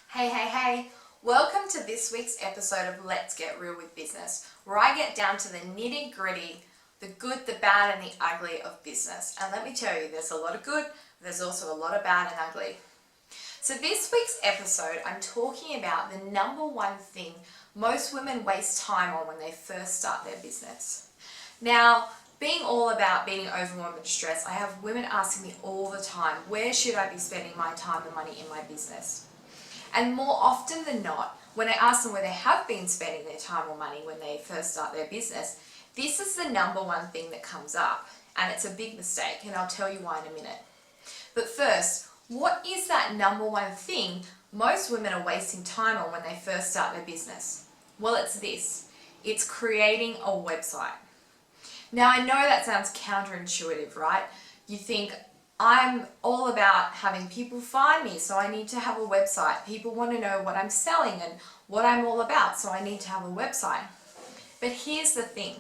Hey, welcome to this week's episode of Let's Get Real with Business, where I get down to the nitty gritty, the good, the bad, and the ugly of business. And let me tell you, there's a lot of good, there's also a lot of bad and ugly. So this week's episode, I'm talking about the number one thing most women waste time on when they first start their business. Now, being all about being overwhelmed and stressed, I have women asking me all the time, where should I be spending my time and money in my business? And more often than not, when I ask them where they have been spending their time or money when they first start their business, this is the number one thing that comes up. And it's a big mistake, and I'll tell you why in a minute. But first, what is that number one thing most women are wasting time on when they first start their business? Well, it's this. It's creating a website. Now, I know that sounds counterintuitive, right? You think, I'm all about having people find me, so I need to have a website. People want to know what I'm selling and what I'm all about, so I need to have a website. But here's the thing.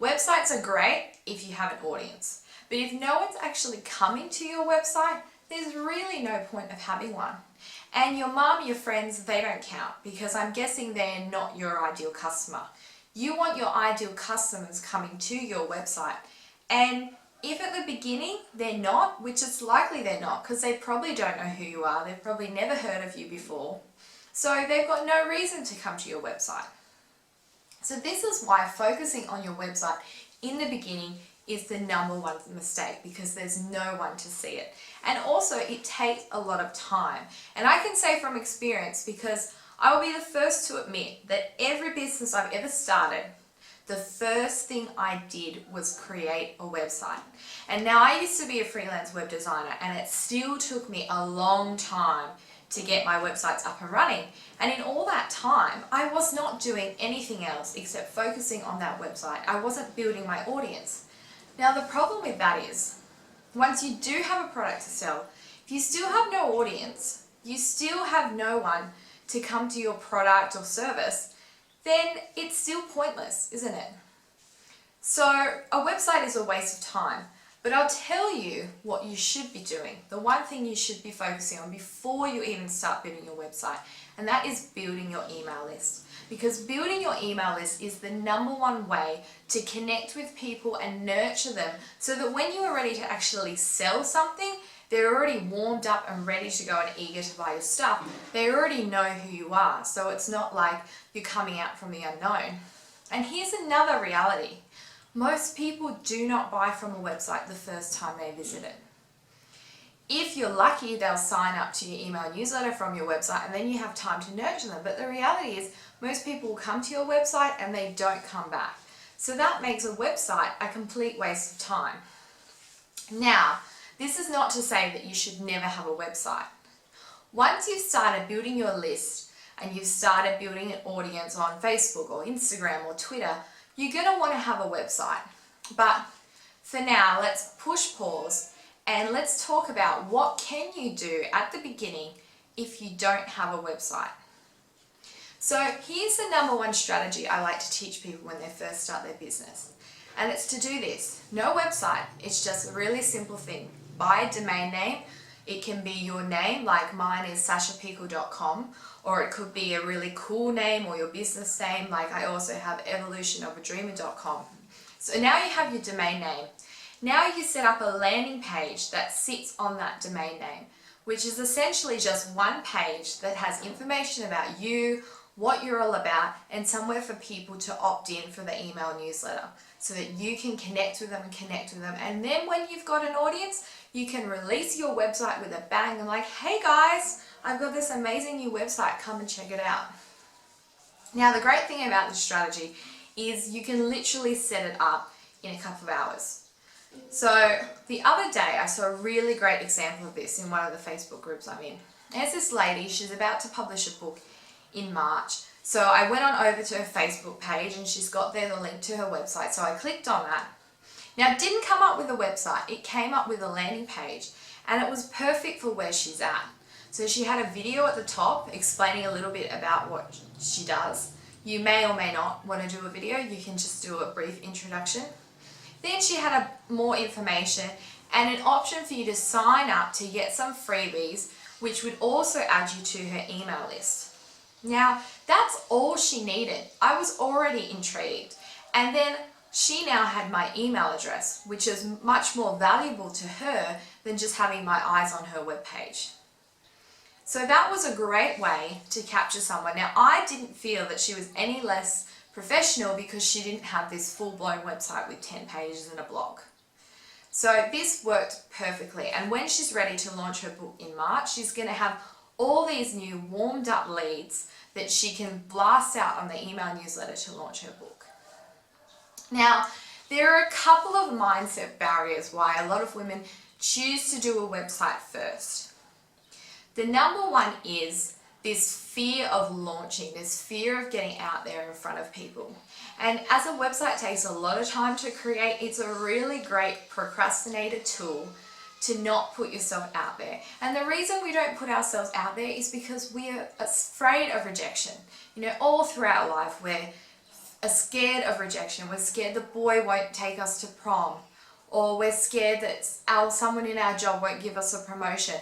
Websites are great if you have an audience. But if no one's actually coming to your website, there's really no point of having one. And your mom, your friends, they don't count, because I'm guessing they're not your ideal customer. You want your ideal customers coming to your website. And if at the beginning they're not, which it's likely they're not, because they probably don't know who you are, they've probably never heard of you before, so they've got no reason to come to your website. So this is why focusing on your website in the beginning is the number one mistake, because there's no one to see it. And also it takes a lot of time. And I can say from experience, because I will be the first to admit that every business I've ever started, the first thing I did was create a website. And now I used to be a freelance web designer, and it still took me a long time to get my websites up and running. And in all that time, I was not doing anything else except focusing on that website. I wasn't building my audience. Now the problem with that is, once you do have a product to sell, if you still have no audience, you still have no one to come to your product or service, then it's still pointless, isn't it? So a website is a waste of time, but I'll tell you what you should be doing. The one thing you should be focusing on before you even start building your website, and that is building your email list. Because building your email list is the number one way to connect with people and nurture them, so that when you are ready to actually sell something, they're already warmed up and ready to go and eager to buy your stuff. They already know who you are, so it's not like you're coming out from the unknown. And here's another reality. Most people do not buy from a website the first time they visit it. If you're lucky, they'll sign up to your email newsletter from your website, and then you have time to nurture them. But the reality is, most people will come to your website and they don't come back. So that makes a website a complete waste of time. Now, this is not to say that you should never have a website. Once you've started building your list and you've started building an audience on Facebook or Instagram or Twitter, you're going to want to have a website. But for now, let's push pause and let's talk about what can you do at the beginning if you don't have a website. So here's the number one strategy I like to teach people when they first start their business. And it's to do this. No website, it's just a really simple thing. Buy a domain name. It can be your name, like mine is sashapickle.com, or it could be a really cool name or your business name, like I also have evolutionofadreamer.com. So now you have your domain name. Now you set up a landing page that sits on that domain name, which is essentially just one page that has information about you, what you're all about, and somewhere for people to opt in for the email newsletter so that you can connect with them. And then when you've got an audience, you can release your website with a bang and like, hey guys, I've got this amazing new website, come and check it out. Now the great thing about this strategy is you can literally set it up in a couple of hours. So the other day I saw a really great example of this in one of the Facebook groups I'm in. There's this lady, she's about to publish a book in March. So I went on over to her Facebook page and she's got there the link to her website. So I clicked on that. Now it didn't come up with a website, it came up with a landing page, and it was perfect for where she's at. So she had a video at the top explaining a little bit about what she does. You may or may not want to do a video, you can just do a brief introduction. Then she had more information and an option for you to sign up to get some freebies which would also add you to her email list. Now, that's all she needed. I was already intrigued. And then she now had my email address, which is much more valuable to her than just having my eyes on her webpage. So that was a great way to capture someone. Now, I didn't feel that she was any less professional because she didn't have this full-blown website with 10 pages and a blog. So this worked perfectly. And when she's ready to launch her book in March, she's going to have all these new warmed up leads that she can blast out on the email newsletter to launch her book. Now, there are a couple of mindset barriers why a lot of women choose to do a website first. The number one is this fear of launching, this fear of getting out there in front of people. And as a website takes a lot of time to create, it's a really great procrastinator tool to not put yourself out there. And the reason we don't put ourselves out there is because we are afraid of rejection. You know, all throughout life, we're scared of rejection. We're scared the boy won't take us to prom, or we're scared that someone in our job won't give us a promotion.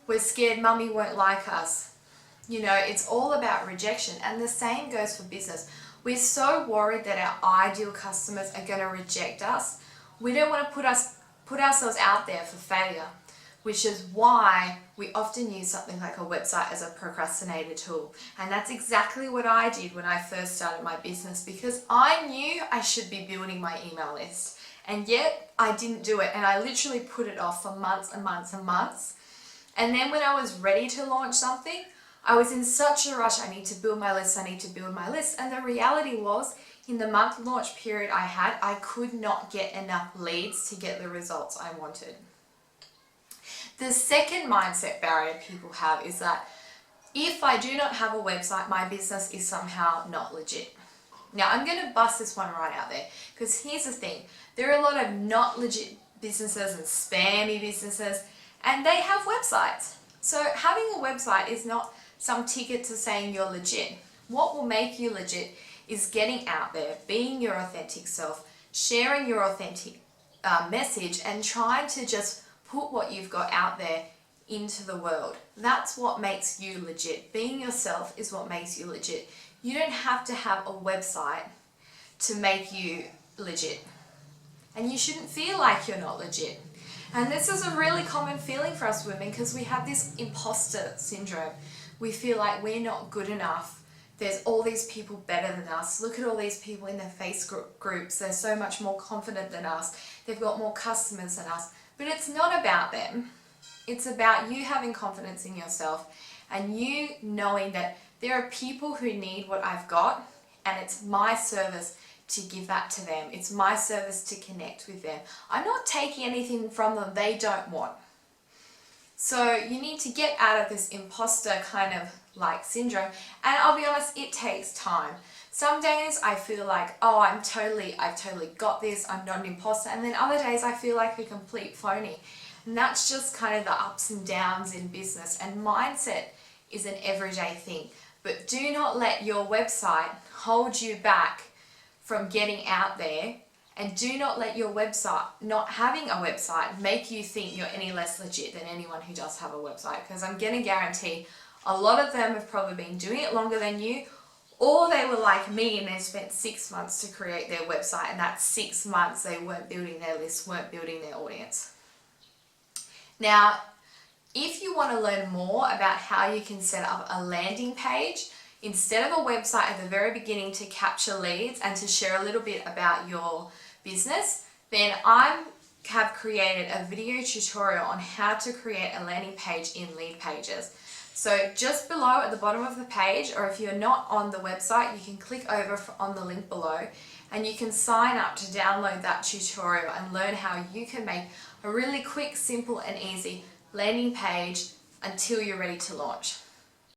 We're scared mummy won't like us. You know, it's all about rejection. And the same goes for business. We're so worried that our ideal customers are going to reject us. We don't want to put ourselves out there for failure, which is why we often use something like a website as a procrastinator tool. And that's exactly what I did when I first started my business, because I knew I should be building my email list. And yet I didn't do it. And I literally put it off for months and months and months. And then when I was ready to launch something, I was in such a rush. I need to build my list. I need to build my list. And the reality was, in the month launch period I had, I could not get enough leads to get the results I wanted. The second mindset barrier people have is that if I do not have a website, my business is somehow not legit. Now, I'm going to bust this one right out there, because here's the thing. There are a lot of not legit businesses and spammy businesses, and they have websites. So having a website is not some ticket to saying you're legit. What will make you legit is getting out there, being your authentic self, sharing your authentic message, and trying to just put what you've got out there into the world. That's what makes you legit. Being yourself is what makes you legit. You don't have to have a website to make you legit. And you shouldn't feel like you're not legit. And this is a really common feeling for us women, because we have this imposter syndrome. We feel like we're not good enough. There's all these people better than us. Look at all these people in their Facebook groups. They're so much more confident than us. They've got more customers than us. But it's not about them. It's about you having confidence in yourself and you knowing that there are people who need what I've got, and it's my service to give that to them. It's my service to connect with them. I'm not taking anything from them they don't want. So you need to get out of this imposter kind of like syndrome. And I'll be honest, it takes time. Some days I feel like, oh, I've totally got this, I'm not an imposter. And then other days I feel like a complete phony. And that's just kind of the ups and downs in business. And mindset is an everyday thing. But do not let your website hold you back from getting out there. And do not let your website, not having a website, make you think you're any less legit than anyone who does have a website. Because I'm going to guarantee a lot of them have probably been doing it longer than you, or they were like me and they spent 6 months to create their website, and that 6 months they weren't building their list, weren't building their audience. Now, if you want to learn more about how you can set up a landing page instead of a website at the very beginning to capture leads and to share a little bit about your business, then I have created a video tutorial on how to create a landing page in Lead Pages. So just below at the bottom of the page, or if you're not on the website, you can click over on the link below and you can sign up to download that tutorial and learn how you can make a really quick, simple and easy landing page until you're ready to launch.